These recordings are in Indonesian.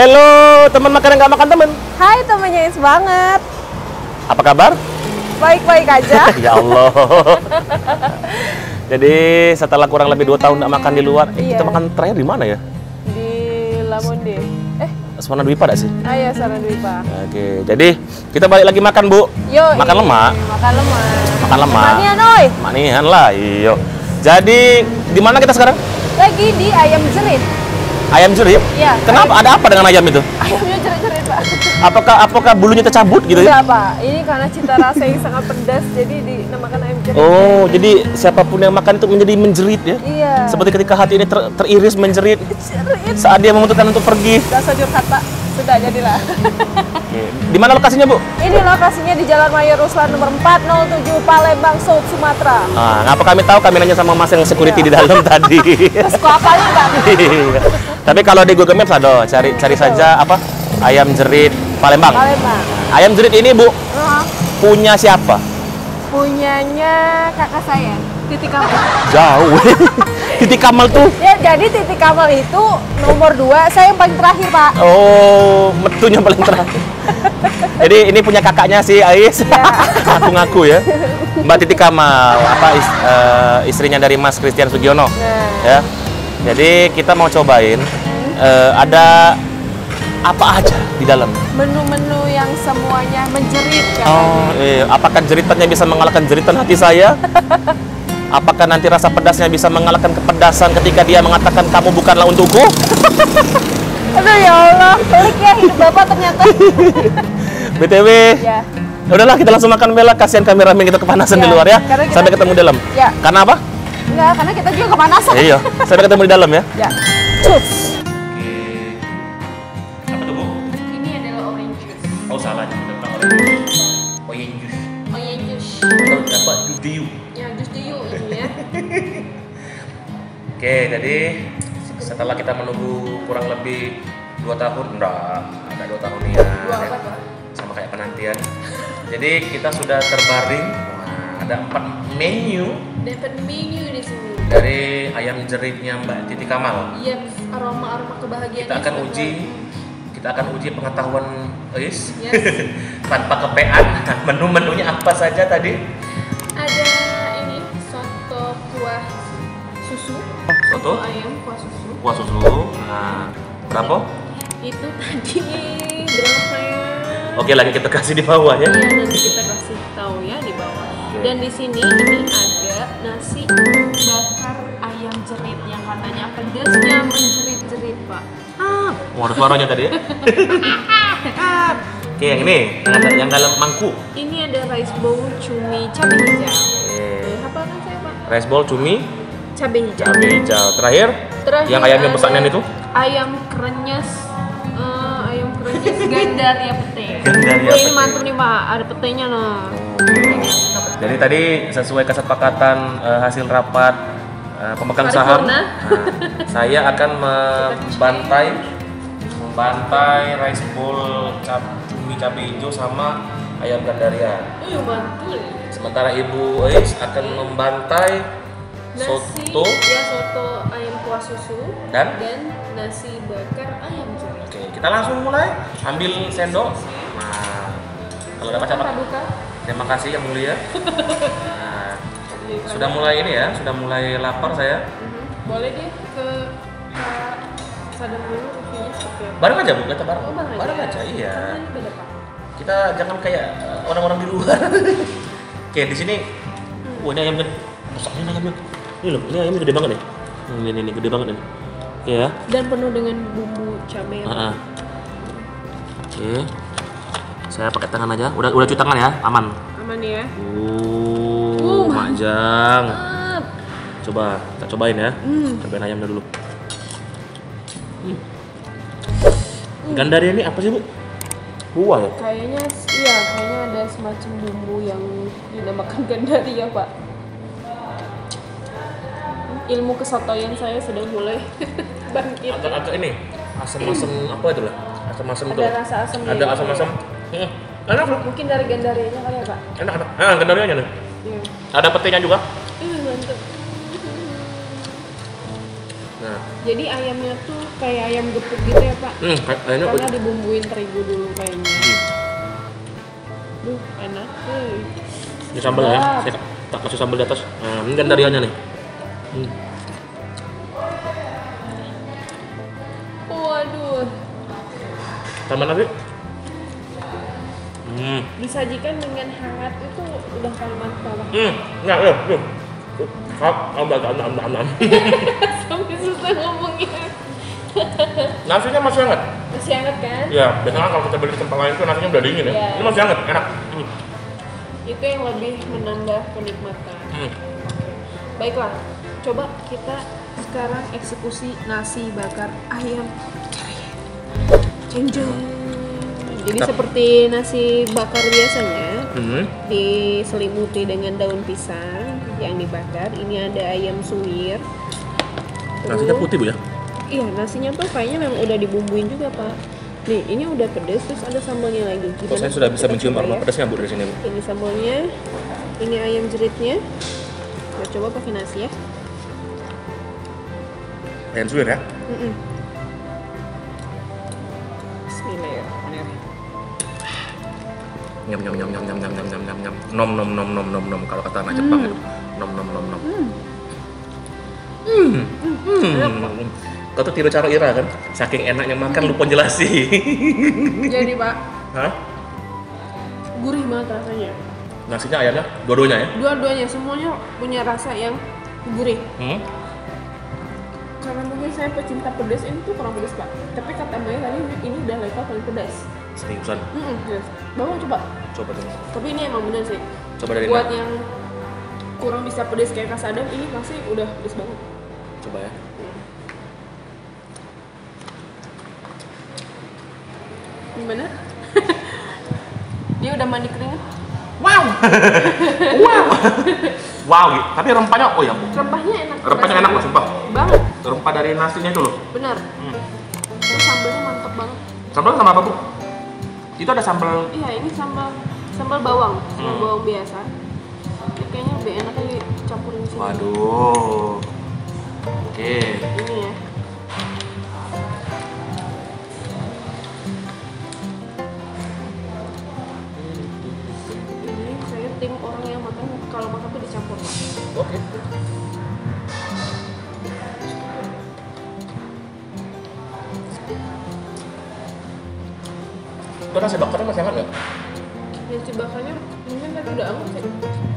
Halo, teman makan nggak makan teman. Hai temannya Is banget. Apa kabar? Baik-baik aja. Ya Allah. Jadi setelah kurang lebih 2 tahun nggak makan di luar, kita makan terakhir di mana ya? Di Lamonde. Sana Dwi Pak sih? Ah ya, Sana Dwi Pak. Oke, jadi kita balik lagi makan, Bu. Yo. Makan lemak. Makan lemak. Makan lemak. Manian, oi. Manian lah, iyo. Jadi di mana kita sekarang? Lagi di ayam jerit. Ayam jerit? Iya. Kenapa? Ada apa dengan ayam itu? Ayamnya jerit-jerit, Pak. Apakah bulunya tercabut gitu ya? Enggak, Pak. Ini karena cita rasa yang sangat pedas, jadi dinamakan ayam jerit. Oh, jadi siapapun yang makan itu menjadi menjerit ya? Iya. Seperti ketika hati ini teriris menjerit Jerit. saat dia memutuskan untuk pergi. Rasa curhat, Pak. Sudah jadilah. Di mana lokasinya, Bu? Ini lokasinya di Jalan Mayor Ruslan nomor 407 Palembang, South Sumatera. Nah, ngapa kami tahu, kami nanya sama Mas yang security di dalam tadi. Terus kok apanya enggak? Iya. Tapi kalau di Google Maps ada, cari saja apa? Ayam jerit Palembang. Palembang. Ayam jerit ini, Bu, punya siapa? Punyanya kakak saya, Titi Kamal. Jauh. Titi Kamal tuh. Ya, jadi Titi Kamal itu nomor 2, saya yang paling terakhir, Pak. Oh, metunya paling terakhir. Jadi ini punya kakaknya si Ais. Ya. Ngaku-ngaku ya. Mbak Titi Kamal, istrinya dari Mas Christian Sugiono. Ya. Jadi kita mau cobain ada apa aja di dalam. Menu-menu yang semuanya menjerit kan. Oh, iya. Apakah jeritannya bisa mengalahkan jeritan hati saya? Apakah nanti rasa pedasnya bisa mengalahkan kepedasan ketika dia mengatakan kamu bukanlah untukku? Aduh ya Allah, pelik ya hidup Bapak ternyata. BTW. Ya. Udahlah, kita langsung makan, Bella. Kasihan kameramen kita kepanasan di luar ya. Sampai ketemu di dalam. Ya. Karena apa? Enggak, karena kita juga kepanasan. Iya. Sampai ketemu di dalam ya. Ya. Cus. Apa tuh, Bu? Ini adalah orange juice. Oh, salah. Tentang orange. Orange juice. Orange juice. Apa? Judiu. Ya, juice diyu ini ya. Oke, jadi setelah kita menunggu kurang lebih 2 tahun, enggak 2 tahun ya. Dua apa, Pak? Sama kayak penantian. Jadi kita sudah terbaring. Wah, ada 4 menu Dapat menu di sini. dari ayam jeritnya Mbak Titi Kamal. Iya, aroma kebahagiaan. Kita akan uji pengetahuan Ais. Yes. Tanpa kepean. Menu-menunya apa saja tadi? Ada ini soto kuah susu. Soto? Ayam kuah susu. Kuah susu. Nah, berapa? Itu tadi berapa ya? Oke, lagi kita kasih di bawah ya. Iya, nanti kita kasih tahu ya di bawah. Dan di sini ini ada nasi bakar ayam jerit yang katanya pedasnya menjerit-jerit, Pak. Oh, ada suaranya tadi ya. Oke, yang ini, yang dalam mangkuk. Ini ada rice bowl cumi cabai hijau. Apa kan saya, Pak? Rice bowl cumi Cabai hijau. cabai hijau. Terakhir, yang ayamnya besarnya itu? Ayam krenyes. Ayam krenyes Gandaria pete. Gandaria Wah, ini pete. mantap nih, Pak. Ada petenya loh. Jadi tadi sesuai kesepakatan hasil rapat pemegang saham, Paripurna. saya akan membantai rice bowl cumi cabai hijau sama ayam Gandaria. Mantul. Sementara Ibu Ais akan membantai soto Ya, soto ayam kuah susu dan nasi bakar ayam jerit. Oke, kita langsung mulai. Ambil sendok. Nah, kalau ada macam-macam. Buka. Terima kasih yang mulia. Nah, sudah mulai ini ya, sudah mulai lapar saya. Boleh deh ke Sadam dulu reviewnya seperti apa? Bareng aja, Bu, kita bareng. Oh, bareng Bareng aja. aja, iya. Karena ini beda, Pak. Kita jangan kayak orang-orang di luar. Oke, di sini. Wah, ini ayamnya besarnya ayamnya. Ini loh, ini ayamnya gede banget nih. Ini gede banget nih. Oke ya. Dan penuh dengan bumbu cabai. Oke. Saya pakai tangan aja. Udah cuci tangan ya, aman. Aman ya. Majang. Mantap. Coba, kita cobain ya. Cobain ayamnya dulu. Gandaria ini apa sih, Bu? Buah ya? Kayaknya ada semacam bumbu yang dinamakan Gandaria, Pak. Ilmu kesotoyan saya sudah mulai bangkit. Agak-agak ini asam-asam apa itu lah? Asam-asam itu. Ada rasa asam. Ada asam-asam. Enak loh. Mungkin dari Gandarianya kali ya, Pak. Enak. Gandarianya nih. Iya. Ada petenya juga. Mantap. Nah, Jadi ayamnya tuh kayak ayam gepuk gitu ya Pak? Kayaknya Karena dibumbuin terigu dulu kayaknya. Duh, enak. Ini sambal ya, saya tak kasih sambal di atas. Nah, ini kan dariannya nih. Waduh. Tambah lagi. Disajikan dengan hangat itu udah paling mantap. Enggak, ya. Sampai susah ngomongnya. Nasinya masih hangat. Masih hangat kan? Ya, biasanya kalau kita beli di tempat lain tuh nasinya udah dingin ya. Ya. Ini masih hangat, enak. Itu yang lebih menambah kenikmatan. Baiklah, coba kita sekarang eksekusi nasi bakar ayam ceng. Jadi seperti nasi bakar biasanya, diselimuti dengan daun pisang yang dibakar. Ini ada ayam suwir. Nasinya putih Bu ya? Iya, nasinya tuh kayaknya memang udah dibumbuin juga Pak. Nih, ini udah pedes, terus ada sambalnya lagi. Oh, saya sudah bisa mencium aroma pedasnya Bu dari sini Bu. Ini sambalnya, ini ayam jeritnya. Kita coba pakai nasi ya. Ayam suwir ya? Bismillahirrahmanirrahim. Nyam. Nom kalau kata anak Jepang itu. Nom. Kau tuh tiru cara Ira kan? Saking enaknya makan lupa jelasin. Jadi Pak, Hah? gurih banget rasanya. Nasinya ayamnya dua-duanya ya? Dua-duanya semuanya punya rasa yang gurih. Karena mungkin saya pecinta pedas, ini tuh kurang pedas Pak. Tapi kata Maya tadi ini udah level paling pedas. Seriusan? Yes. Bawa coba. Coba tuh. Tapi ini emang bener sih. Coba dari Buat yang kurang bisa pedas kayak Kak Sadam, ini pasti udah pedas banget. Coba ya. Gimana? Dia udah mandi keringet. Wow. Wow, tapi rempahnya oh ya Bu. Rempahnya enak. Rempahnya enak loh, sumpah. Banget. Rempah dari nasinya itu loh. Benar. Terus sambalnya mantap banget. Sambal sama apa Bu? Itu ada sambal. Iya, ini sambal bawang, sambal bawang biasa. Ini kayaknya lebih enak campurin sini. Waduh. Oke. Ini ya. Ini saya tim orang yang makan kalau makan tuh dicampur. Oke. Itu nasi bakarnya masih hangat nggak? Nasi bakarnya mungkin tadi udah hangat sih.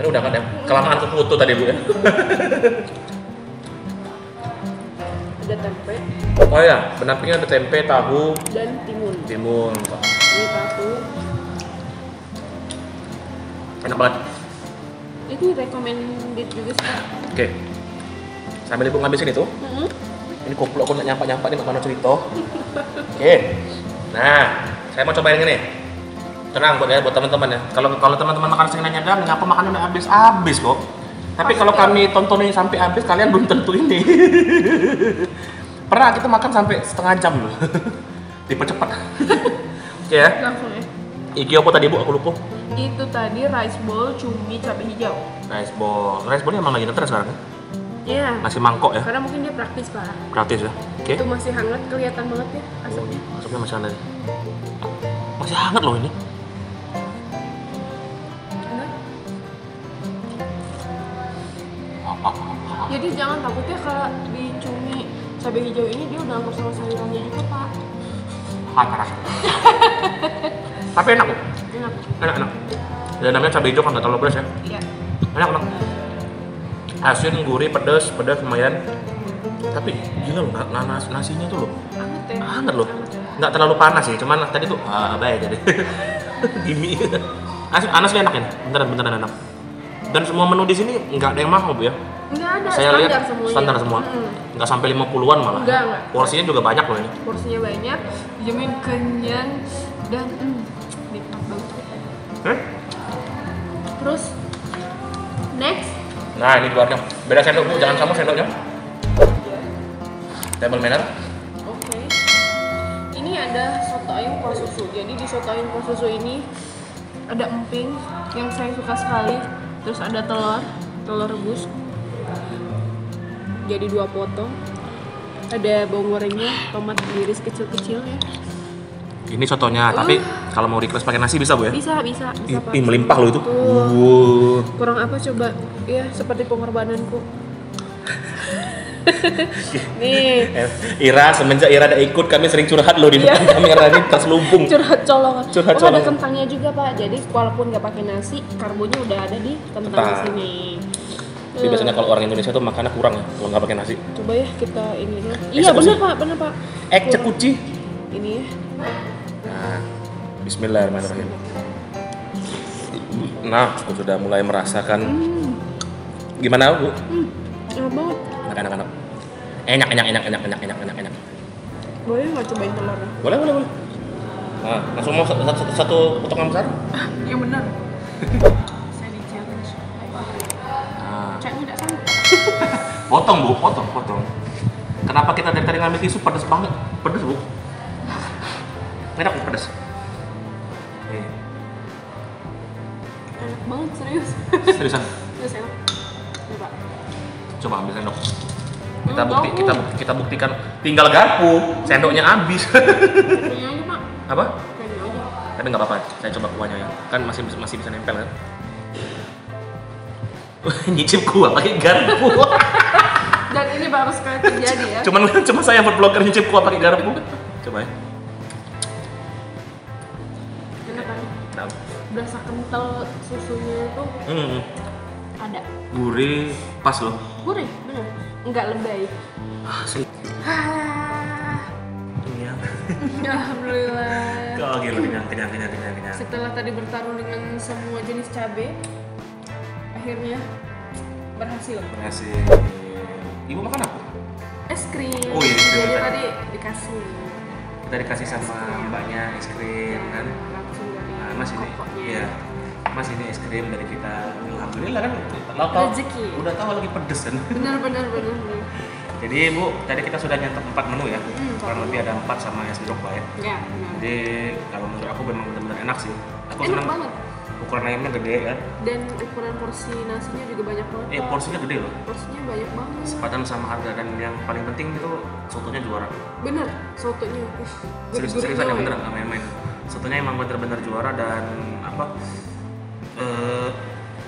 Tadi udah kan ya? Kelamaan kekutu tadi Bu ya? Ada tempe Oh ya, pendampingnya ada tempe, tahu, dan timun. timun. Ini tahu. Enak banget. Ini recommended juga sih. Oke. Sambil Ibu ngabisin itu, ini kumpul aku nyampak nih makanan cerita. Oke. Nah, saya mau cobain ini. Tenang buat teman-teman ya. Kalau teman-teman makan setengah nyadar, ngapa makannya udah habis kok. Tapi kalau kami tontonin sampai habis, kalian belum tentu ini. Pernah kita makan sampai setengah jam loh. Dipercepat. Oke ya. Langsung ya. Iki apa tadi Bu? Aku lupa. Itu tadi rice bowl cumi cabai hijau. Rice bowl. Rice bowl emang lagi ngetren sekarang kan? Iya. Nasi mangkok ya? Karena mungkin dia praktis Pak. Gratis ya? Oke. Itu masih hangat, kelihatan banget ya asapnya. Asapnya masih hangat. Masih hangat loh ini. Enak. Jadi jangan takut ya kalau di cumi cabai hijau ini dia udah hampir sama sayurannya juga Pak. Panas. Tapi enak kok. Enak. Enak. Dan namanya cabai hijau kan nggak terlalu pedas ya? Iya. Enak. Asin, gurih, pedas lumayan. Tapi gila loh, nasinya tuh loh. Hangat ya. Hangat loh. Nggak terlalu panas sih, cuman tadi tuh baik jadi. Gimi. Asli enak ya? Beneran enak. Dan semua menu di sini nggak ada yang mahal Bu ya? Nggak ada, Saya lihat semuanya. standar semua. Nggak sampai 50-an malah. Enggak. Porsinya juga banyak loh ini. Porsinya banyak, dijamin kenyang dan nikmat banget. Terus next. Nah ini keluarnya. Beda sendok Bu, jangan sama sendoknya. Table manner. Oke. Ini ada soto ayam kuah susu. Jadi di soto ayam kuah susu ini ada emping yang saya suka sekali. Terus ada telur rebus. Jadi 2 potong. Ada bawang gorengnya, tomat diiris kecil-kecil ya. Ini sotonya, tapi kalau mau request pakai nasi bisa Bu ya? Bisa Pak. Ih, melimpah loh itu. Kurang apa coba? Ya, seperti pengorbananku. Nih. Ira, semenjak Ira ada ikut, kami sering curhat loh di depan kamera ini terselubung. Curhat colongan. Curhat Ada colongan. kentangnya juga Pak. Jadi walaupun nggak pakai nasi, karbonya udah ada di kentang di sini. Jadi biasanya kalau orang Indonesia tuh makannya kurang ya, kalau nggak pakai nasi. Coba ya kita ini dulu. Iya benar Pak. Ek cekuci. Ini ya. Nah, Bismillahirrahmanirrahim. Nah, aku sudah mulai merasakan. Gimana Bu? Enak banget. Enak. Enak. Boleh nggak cobain telurnya? Boleh. Nah, langsung mau satu potongan besar? Yang benar. Saya di challenge. Nah, Caknya nggak sanggup. potong Bu, potong. Kenapa kita dari tadi ngambil tisu pedas banget? Pedas Bu. Enak Bu, pedas. Nih, Enak banget serius. seriusan. Serius enak. Coba. Coba ambil sendok. Kita buktikan tinggal garpu, sendoknya habis. Kayaknya aja Pak. Apa? Kayaknya aja. Tapi nggak apa-apa, saya coba kuahnya ya. Kan masih bisa nempel kan. Nyicip kuah pakai garpu. Dan ini baru sekali terjadi ya. Cuma saya yang vlogger nyicip kuah pakai garpu. Coba ya. Enak kan? Nah, Berasa kental susunya itu ada. gurih pas loh. Gurih, bener. Enggak lebay. Asli. Iya. Alhamdulillah. Oh gila, kenyang. Setelah tadi bertarung dengan semua jenis cabai, akhirnya berhasil. Makasih. Ibu makan apa? Es krim. Oh iya, es krim Jadi tadi. tadi dikasih. Kita dikasih sama mbaknya es krim kan. Langsung dari Nah, Mas ini. kokoknya. Iya. Mas ini es krim dari kita. Alhamdulillah kan. Lokal. Rezeki. Udah tahu lagi pedes kan. Benar. Jadi Bu, tadi kita sudah nyetok 4 menu ya. Kurang lebih ada 4 sama es jeruk Pak ya. Ya, benar. Jadi kalau menurut aku memang benar-benar enak sih. Aku Enak senang banget. ukuran ayamnya gede kan. Dan ukuran porsi nasinya juga banyak banget. Pak. Porsinya gede loh. Porsinya banyak banget. Sepadan sama harga, dan yang paling penting itu sotonya juara. Bener, sotonya. Seriusan yang bener, nggak main-main. Sotonya emang bener-bener juara, dan apa?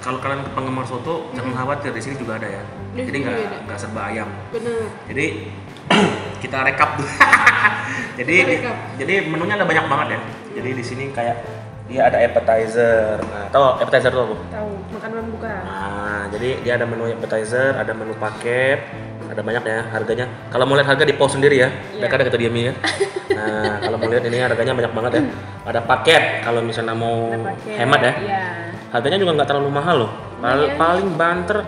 Kalau kalian penggemar soto, jangan khawatir, di sini juga ada ya. Di Jadi sini juga ada. nggak serba ayam. Bener. Jadi kita rekap dulu. jadi menunya ada banyak banget ya. Jadi di sini kayak dia ada appetizer. Nah, tahu appetizer tuh apa? Tahu, makanan buka. Nah, jadi dia ada menu appetizer, ada menu paket, ada banyak ya harganya. Kalau mau lihat harga di post sendiri ya, dekat kata Diami ya. Nah, kalau mau lihat ini harganya banyak banget ya. Ada paket kalau misalnya mau hemat ya. Iya. Harganya juga nggak terlalu mahal loh. Iya. Paling banter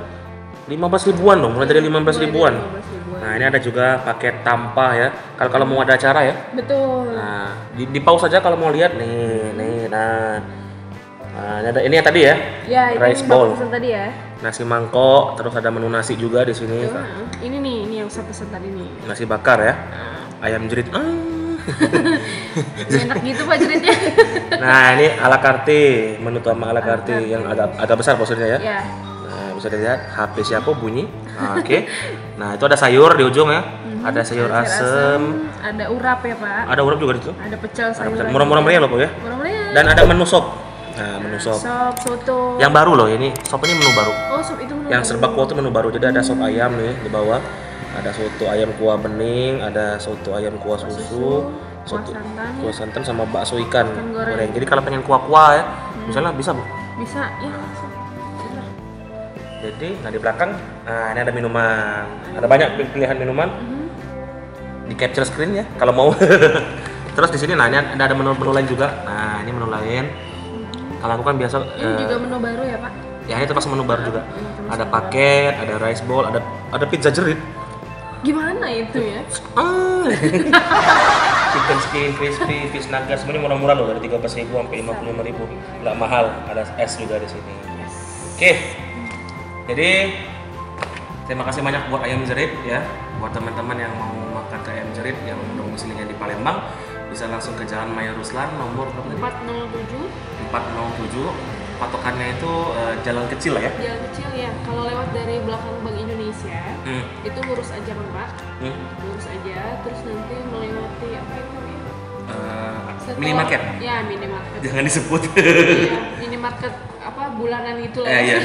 15 ribuan dong, mulai dari 15 ribuan. Nah, ini ada juga paket tanpa ya. Kalau mau ada acara ya. Betul. Nah, di pause saja kalau mau lihat nih. Nah, ini yang tadi ya. Ya, itu rice yang bowl. pesan tadi ya. Nasi mangkok, terus ada menu nasi juga di sini. Ini nih, ini yang saya pesan tadi nih. Nasi bakar ya. Ayam jerit. Enak gitu Pak jeritnya. Nah, ini ala carte, menu utama ala carte yang agak besar porsinya ya. Ya. Nah, bisa dilihat HP siapa bunyi. Nah, oke. Nah, itu ada sayur di ujung ya. Ada sayur asem. Ada urap ya Pak. Ada urap juga di situ. Ada pecel sayur. Murah-murah meriah loh, Bu ya. Murah-meriah. Dan ada menu sop. Nah, menu sop. Sop, soto. Yang baru loh ini. Sop ini menu baru. Oh, sop itu menu. Yang serba kuah itu menu baru. Jadi ada sop ayam nih di bawah. Ada soto ayam kuah bening, ada soto ayam kuah susu, soto kuah santan sama bakso ikan goreng. Jadi kalau pengen kuah-kuah ya, misalnya bisa Bu. Bisa, ya langsung. Jadi nah di belakang, nah ini ada minuman. Ada banyak pilihan minuman. Di capture screen ya kalau mau. Terus di sini nah ini ada menu-menu lain juga. Nah, ini menu lain. Kalau aku kan biasa Ini juga menu baru ya, Pak? Ya, ini termasuk menu baru juga. Ada paket, ada rice bowl, ada pizza jerit. Gimana itu ya? Chicken skin, crispy, fish nuggets, semuanya murah-murah loh, dari 13.000 sampai 55.000. Nggak mahal, ada es juga di sini. Oke. Jadi terima kasih banyak buat ayam jerit ya. Buat teman-teman yang mau makan ke ayam jerit yang domisilinya di Palembang, bisa langsung ke Jalan Maya Ruslan nomor 407. 407. patokannya itu jalan kecil lah ya. Jalan kecil ya. Kalau lewat dari belakang Bank Indonesia, itu lurus aja Bang Pak. Lurus aja, terus nanti melewati apa itu namanya? Minimarket. Ya, minimarket. Jangan disebut. Iya, minimarket apa bulanan gitu lah. Iya.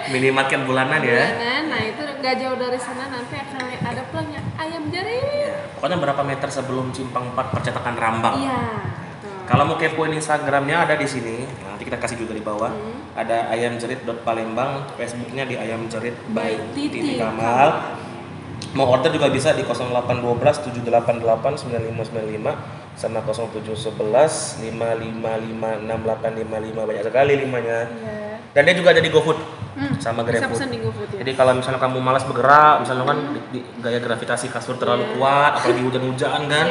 Minimarket bulanan ya. Bulanan, nah itu nggak jauh dari sana nanti akan ada pelangnya ayam jarit. Ya, pokoknya berapa meter sebelum Simpang 4 percetakan Rambang. Iya. Kalau mau kepoin Instagramnya ada di sini. Nanti kita kasih juga di bawah. Ada ayamjerit.palembang, Facebooknya di ayamjerit by Titi Kamal. Mau order juga bisa di 0812 788 9595 sama 0711 555 6855, banyak sekali 5-nya. Dan dia juga ada di GoFood sama GrabFood. Bisa pesan di GoFood ya. Jadi kalau misalnya kamu malas bergerak, misalnya kan di gaya gravitasi kasur terlalu kuat, apalagi hujan-hujan kan,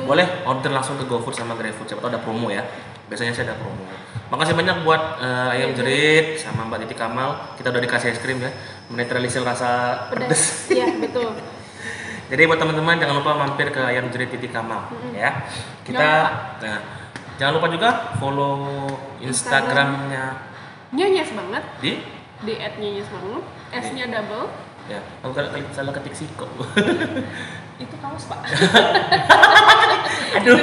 boleh order langsung ke GoFood sama GrabFood. Siapa tahu ada promo ya. Biasanya sih ada promo. Makasih banyak buat ayam jerit sama Mbak Titi Kamal. Kita udah dikasih es krim ya, menetralisir rasa pedas. Iya betul. Jadi buat teman-teman jangan lupa mampir ke ayam jerit Titi Kamal ya. Kita jangan lupa juga follow Instagramnya Nyonyes banget di @nyonyes banget, S-nya double. Ya, aku salah ketik siko. Itu kaos Pak. Aduh.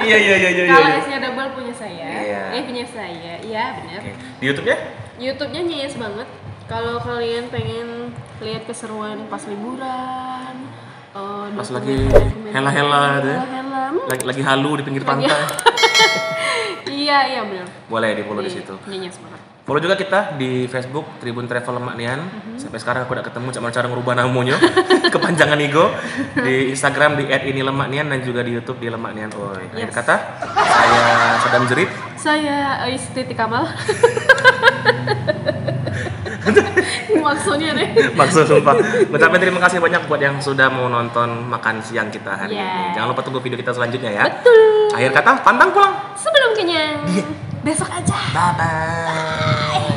Iya. Kalau S-nya double punya saya. Iya. Punya saya. Iya benar. Oke. Di YouTube-nya? YouTube-nya Nyonyes banget. Kalau kalian pengen lihat keseruan pas liburan, pas lagi hela-hela deh. Lagi halu di pinggir pantai. Iya benar. Boleh di-follow di situ. Nyonyes banget. Follow juga kita di Facebook Tribun Travel Lemak Nian. Sampai sekarang aku udah ketemu cara ngerubah namanya kepanjangan Igo. Di Instagram di @inilemaknian dan juga di YouTube di Lemak Nian. Akhir kata, saya Sadam Jerit. Saya Titi Kamal. Maksudnya deh. Maksud sumpah. Ucapin terima kasih banyak buat yang sudah mau nonton makan siang kita hari ini. Jangan lupa tunggu video kita selanjutnya ya. Betul. Akhir kata, pantang pulang sebelum kenyang. Iya. Besok aja. Bye bye.